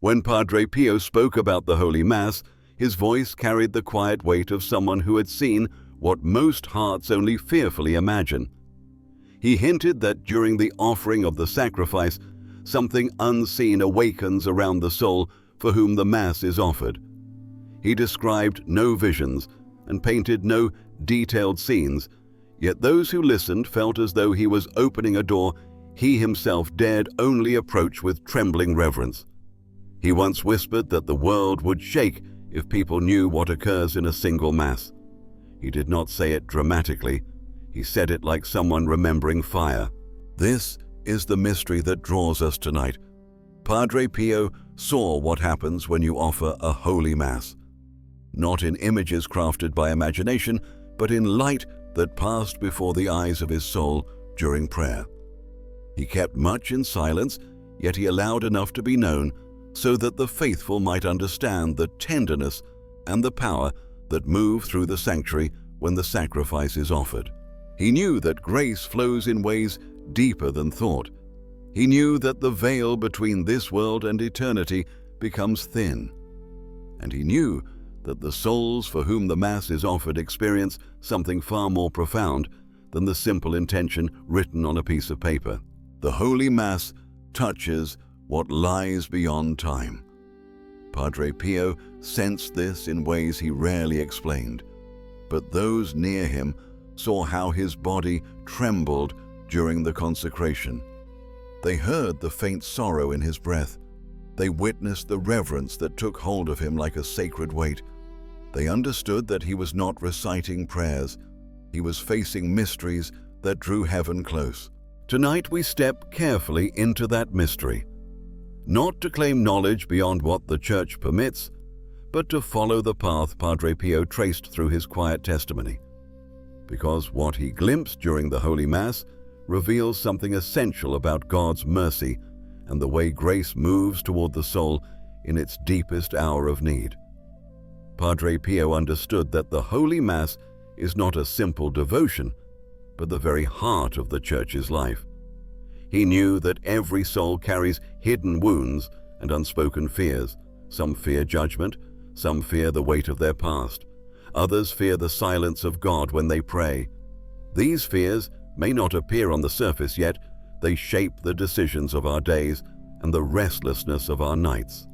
When Padre Pio spoke about the Holy Mass, his voice carried the quiet weight of someone who had seen what most hearts only fearfully imagine. He hinted that during the offering of the sacrifice, something unseen awakens around the soul for whom the Mass is offered. He described no visions and painted no detailed scenes, yet those who listened felt as though he was opening a door he himself dared only approach with trembling reverence. He once whispered that the world would shake if people knew what occurs in a single Mass. He did not say it dramatically. He said it like someone remembering fire. This is the mystery that draws us tonight. Padre Pio saw what happens when you offer a Holy Mass. Not in images crafted by imagination, but in light that passed before the eyes of his soul during prayer. He kept much in silence, yet he allowed enough to be known so that the faithful might understand the tenderness and the power that move through the sanctuary when the sacrifice is offered. He knew that grace flows in ways deeper than thought. He knew that the veil between this world and eternity becomes thin. And he knew that the souls for whom the Mass is offered experience something far more profound than the simple intention written on a piece of paper. The Holy Mass touches what lies beyond time. Padre Pio sensed this in ways he rarely explained, but those near him saw how his body trembled during the consecration. They heard the faint sorrow in his breath. They witnessed the reverence that took hold of him like a sacred weight. They understood that he was not reciting prayers. He was facing mysteries that drew heaven close. Tonight we step carefully into that mystery, not to claim knowledge beyond what the Church permits, but to follow the path Padre Pio traced through his quiet testimony. Because what he glimpsed during the Holy Mass reveals something essential about God's mercy and the way grace moves toward the soul in its deepest hour of need. Padre Pio understood that the Holy Mass is not a simple devotion, but the very heart of the Church's life. He knew that every soul carries hidden wounds and unspoken fears. Some fear judgment, some fear the weight of their past. Others fear the silence of God when they pray. These fears may not appear on the surface, yet they shape the decisions of our days and the restlessness of our nights.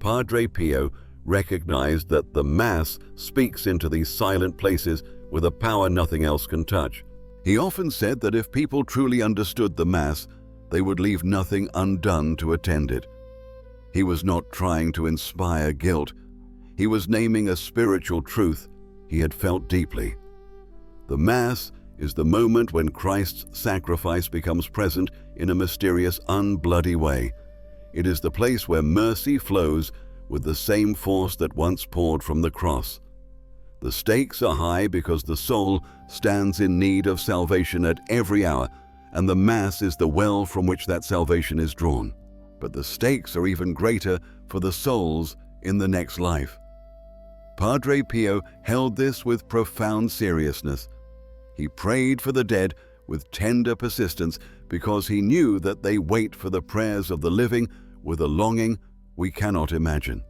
Padre Pio recognized that the Mass speaks into these silent places with a power nothing else can touch. He often said that if people truly understood the Mass, they would leave nothing undone to attend it. He was not trying to inspire guilt. He was naming a spiritual truth he had felt deeply. The Mass is the moment when Christ's sacrifice becomes present in a mysterious, unbloody way. It is the place where mercy flows with the same force that once poured from the cross. The stakes are high because the soul stands in need of salvation at every hour, and the Mass is the well from which that salvation is drawn. But the stakes are even greater for the souls in the next life. Padre Pio held this with profound seriousness. He prayed for the dead with tender persistence because he knew that they wait for the prayers of the living with a longing we cannot imagine.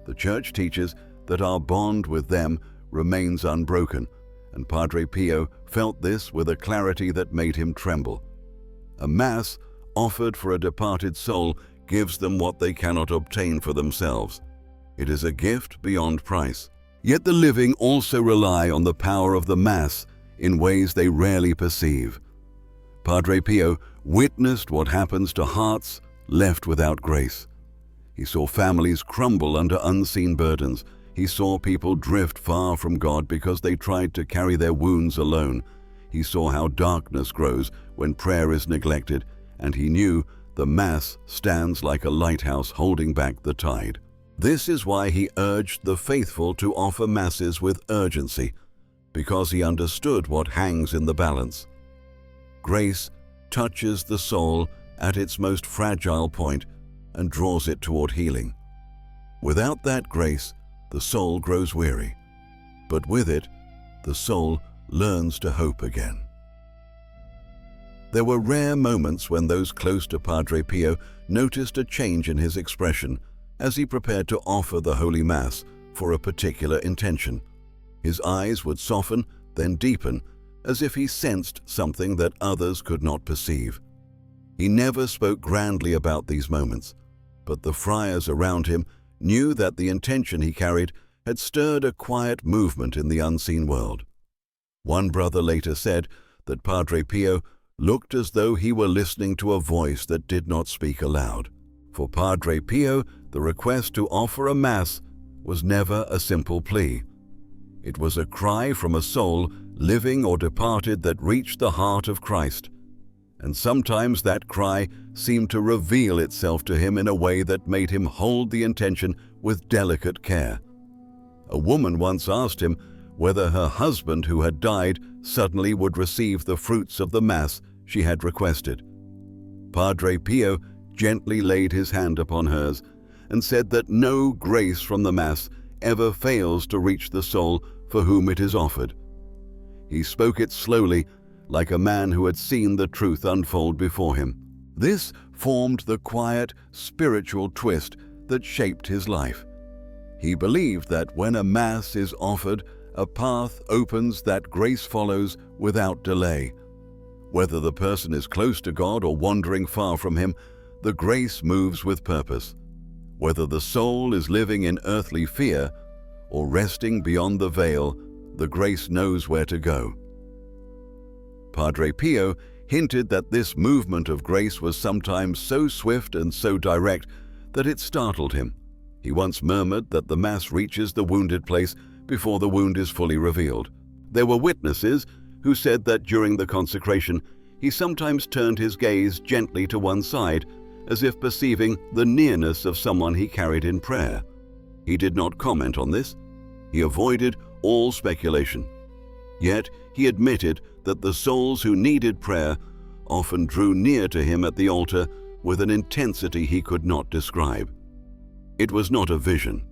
The Church teaches that our bond with them remains unbroken, and Padre Pio felt this with a clarity that made him tremble. A Mass offered for a departed soul gives them what they cannot obtain for themselves. It is a gift beyond price. Yet the living also rely on the power of the Mass in ways they rarely perceive. Padre Pio witnessed what happens to hearts left without grace. He saw families crumble under unseen burdens. He saw people drift far from God because they tried to carry their wounds alone. He saw how darkness grows when prayer is neglected, and he knew the Mass stands like a lighthouse holding back the tide. This is why he urged the faithful to offer Masses with urgency, because he understood what hangs in the balance. Grace touches the soul at its most fragile point and draws it toward healing. Without that grace, the soul grows weary, but with it, the soul learns to hope again. There were rare moments when those close to Padre Pio noticed a change in his expression as he prepared to offer the Holy Mass for a particular intention. His eyes would soften, then deepen, as if he sensed something that others could not perceive. He never spoke grandly about these moments, but the friars around him knew that the intention he carried had stirred a quiet movement in the unseen world. One brother later said that Padre Pio looked as though he were listening to a voice that did not speak aloud. For Padre Pio, the request to offer a Mass was never a simple plea. It was a cry from a soul, living or departed, that reached the heart of Christ. And sometimes that cry seemed to reveal itself to him in a way that made him hold the intention with delicate care. A woman once asked him whether her husband, who had died, suddenly would receive the fruits of the Mass she had requested. Padre Pio gently laid his hand upon hers and said that no grace from the Mass ever fails to reach the soul for whom it is offered. He spoke it slowly, like a man who had seen the truth unfold before him. This formed the quiet, spiritual twist that shaped his life. He believed that when a Mass is offered, a path opens that grace follows without delay. Whether the person is close to God or wandering far from Him, the grace moves with purpose. Whether the soul is living in earthly fear or resting beyond the veil, the grace knows where to go. Padre Pio hinted that this movement of grace was sometimes so swift and so direct that it startled him. He once murmured that the Mass reaches the wounded place before the wound is fully revealed. There were witnesses who said that during the consecration, he sometimes turned his gaze gently to one side, as if perceiving the nearness of someone he carried in prayer. He did not comment on this. He avoided all speculation. Yet he admitted that the souls who needed prayer often drew near to him at the altar with an intensity he could not describe. It was not a vision.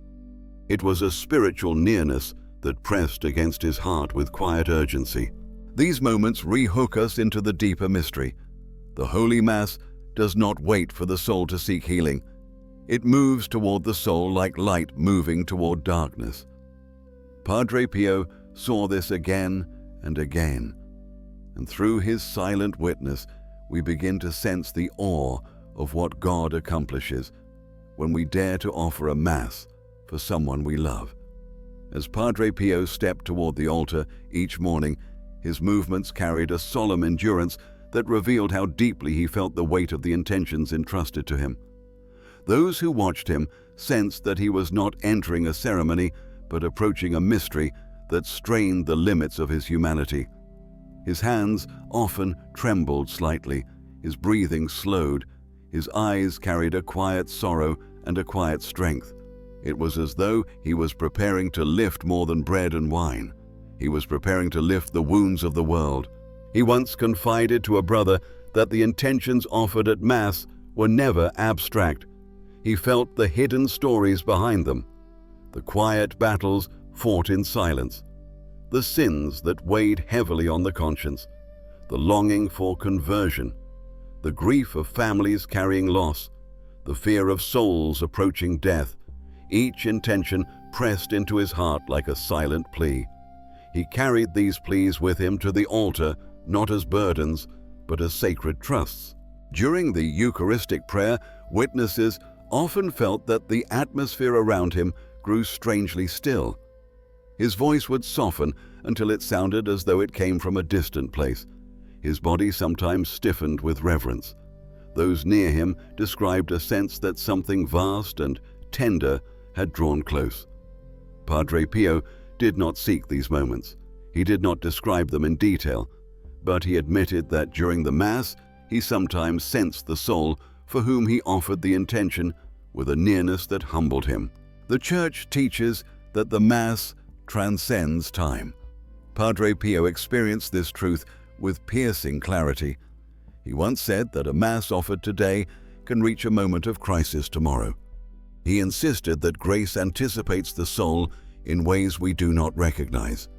It was a spiritual nearness that pressed against his heart with quiet urgency. These moments rehook us into the deeper mystery. The Holy Mass does not wait for the soul to seek healing. It moves toward the soul like light moving toward darkness. Padre Pio saw this again and again, and through his silent witness, we begin to sense the awe of what God accomplishes when we dare to offer a Mass for someone we love. As Padre Pio stepped toward the altar each morning, his movements carried a solemn endurance that revealed how deeply he felt the weight of the intentions entrusted to him. Those who watched him sensed that he was not entering a ceremony, but approaching a mystery that strained the limits of his humanity. His hands often trembled slightly, his breathing slowed, his eyes carried a quiet sorrow and a quiet strength. It was as though he was preparing to lift more than bread and wine. He was preparing to lift the wounds of the world. He once confided to a brother that the intentions offered at Mass were never abstract. He felt the hidden stories behind them, the quiet battles fought in silence, the sins that weighed heavily on the conscience, the longing for conversion, the grief of families carrying loss, the fear of souls approaching death. Each intention pressed into his heart like a silent plea. He carried these pleas with him to the altar, not as burdens, but as sacred trusts. During the Eucharistic prayer, witnesses often felt that the atmosphere around him grew strangely still. His voice would soften until it sounded as though it came from a distant place. His body sometimes stiffened with reverence. Those near him described a sense that something vast and tender had drawn close. Padre Pio did not seek these moments. He did not describe them in detail, but he admitted that during the Mass, he sometimes sensed the soul for whom he offered the intention with a nearness that humbled him. The Church teaches that the Mass transcends time. Padre Pio experienced this truth with piercing clarity. He once said that a Mass offered today can reach a moment of crisis tomorrow. He insisted that grace anticipates the soul in ways we do not recognize.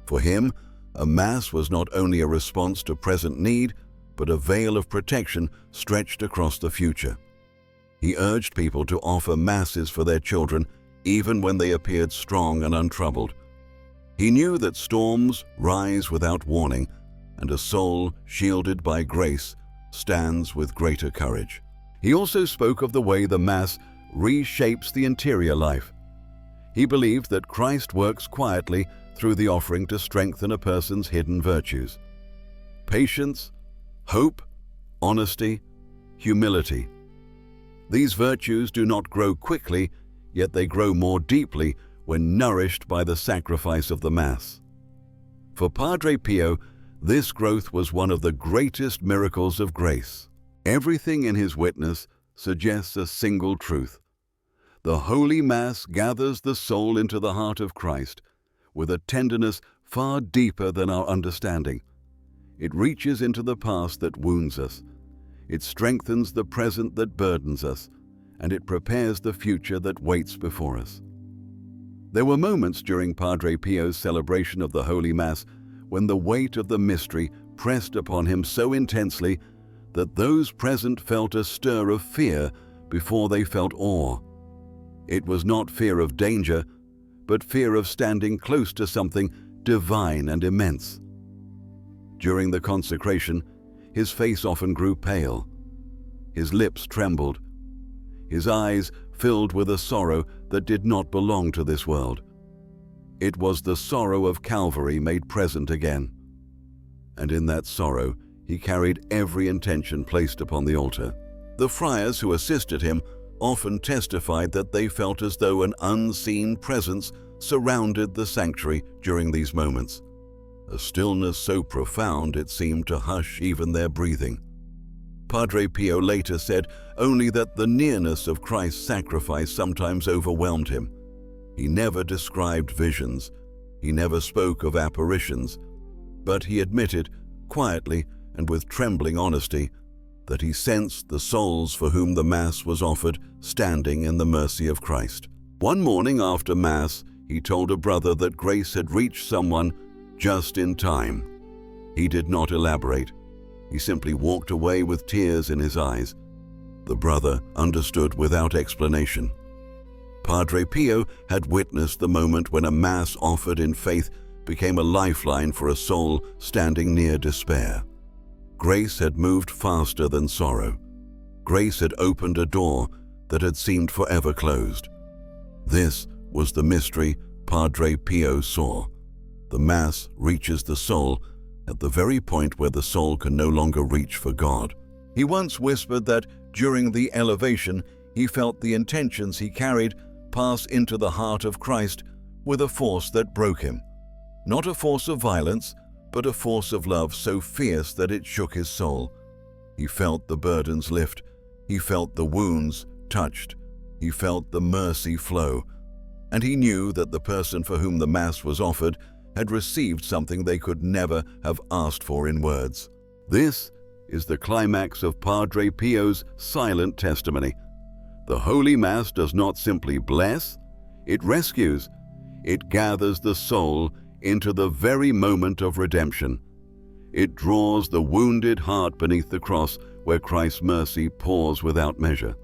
For him, a Mass was not only a response to present need, but a veil of protection stretched across the future. He urged people to offer masses for their children even when they appeared strong and untroubled. He knew that storms rise without warning, and a soul shielded by grace stands with greater courage. He also spoke of the way the Mass reshapes the interior life. He believed that Christ works quietly through the offering to strengthen a person's hidden virtues: patience, hope, honesty, humility. These virtues do not grow quickly, yet they grow more deeply when nourished by the sacrifice of the Mass. For Padre Pio, this growth was one of the greatest miracles of grace. Everything in his witness suggests a single truth. The Holy Mass gathers the soul into the heart of Christ with a tenderness far deeper than our understanding. It reaches into the past that wounds us. It strengthens the present that burdens us, and it prepares the future that waits before us. There were moments during Padre Pio's celebration of the Holy Mass when the weight of the mystery pressed upon him so intensely that those present felt a stir of fear before they felt awe. It was not fear of danger, but fear of standing close to something divine and immense. During the consecration, his face often grew pale. His lips trembled. His eyes filled with a sorrow that did not belong to this world. It was the sorrow of Calvary made present again. And in that sorrow, he carried every intention placed upon the altar. The friars who assisted him often testified that they felt as though an unseen presence surrounded the sanctuary during these moments, a stillness so profound it seemed to hush even their breathing. Padre Pio later said only that the nearness of Christ's sacrifice sometimes overwhelmed him. He never described visions. He never spoke of apparitions. But he admitted, quietly and with trembling honesty, that he sensed the souls for whom the Mass was offered standing in the mercy of Christ. One morning after Mass, he told a brother that grace had reached someone just in time. He did not elaborate. He simply walked away with tears in his eyes. The brother understood without explanation. Padre Pio had witnessed the moment when a Mass offered in faith became a lifeline for a soul standing near despair. Grace had moved faster than sorrow. Grace had opened a door that had seemed forever closed. This was the mystery Padre Pio saw. The Mass reaches the soul at the very point where the soul can no longer reach for God. He once whispered that during the elevation, he felt the intentions he carried pass into the heart of Christ with a force that broke him. Not a force of violence, but a force of love so fierce that it shook his soul. He felt the burdens lift. He felt the wounds touched. He felt the mercy flow. And he knew that the person for whom the Mass was offered had received something they could never have asked for in words. This is the climax of Padre Pio's silent testimony. The Holy Mass does not simply bless, it rescues. It gathers the soul into the very moment of redemption. It draws the wounded heart beneath the cross where Christ's mercy pours without measure.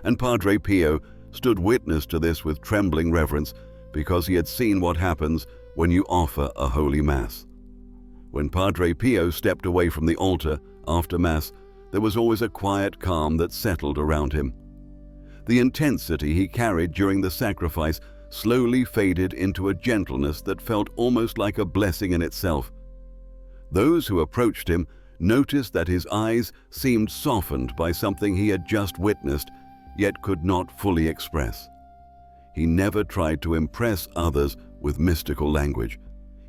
And Padre Pio stood witness to this with trembling reverence because he had seen what happens when you offer a Holy Mass. When Padre Pio stepped away from the altar after Mass, there was always a quiet calm that settled around him. The intensity he carried during the sacrifice slowly faded into a gentleness that felt almost like a blessing in itself. Those who approached him noticed that his eyes seemed softened by something he had just witnessed, yet could not fully express. He never tried to impress others with mystical language.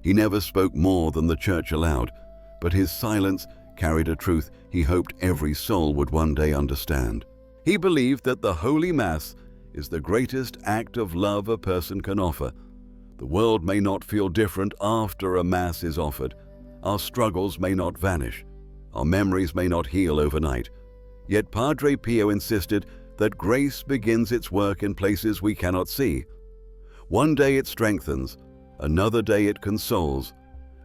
He never spoke more than the Church allowed, but his silence carried a truth he hoped every soul would one day understand. He believed that the Holy Mass is the greatest act of love a person can offer. The world may not feel different after a Mass is offered. Our struggles may not vanish. Our memories may not heal overnight. Yet Padre Pio insisted that grace begins its work in places we cannot see. One day it strengthens, another day it consoles,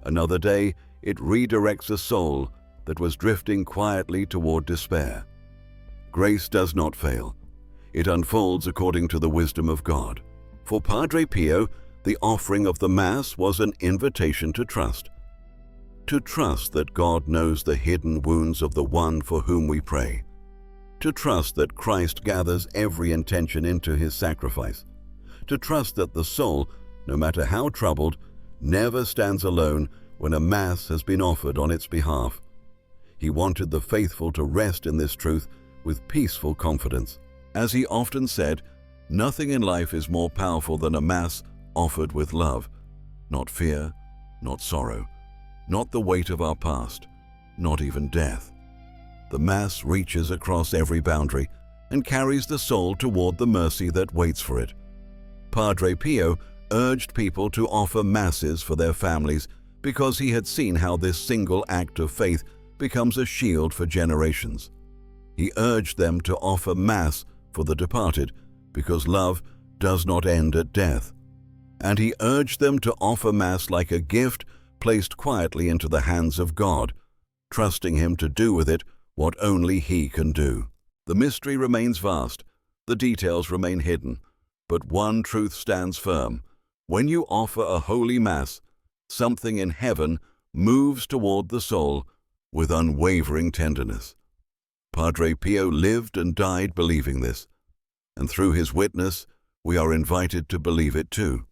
another day it redirects a soul that was drifting quietly toward despair. Grace does not fail. It unfolds according to the wisdom of God. For Padre Pio, the offering of the Mass was an invitation to trust. To trust that God knows the hidden wounds of the one for whom we pray. To trust that Christ gathers every intention into his sacrifice. To trust that the soul, no matter how troubled, never stands alone when a Mass has been offered on its behalf. He wanted the faithful to rest in this truth with peaceful confidence. As he often said, nothing in life is more powerful than a Mass offered with love. Not fear, not sorrow, not the weight of our past, not even death. The Mass reaches across every boundary and carries the soul toward the mercy that waits for it. Padre Pio urged people to offer Masses for their families because he had seen how this single act of faith becomes a shield for generations. He urged them to offer Mass for the departed because love does not end at death. And he urged them to offer Mass like a gift placed quietly into the hands of God, trusting him to do with it what only he can do. The mystery remains vast, the details remain hidden, but one truth stands firm. When you offer a holy Mass, something in heaven moves toward the soul with unwavering tenderness. Padre Pio lived and died believing this, and through his witness, we are invited to believe it too.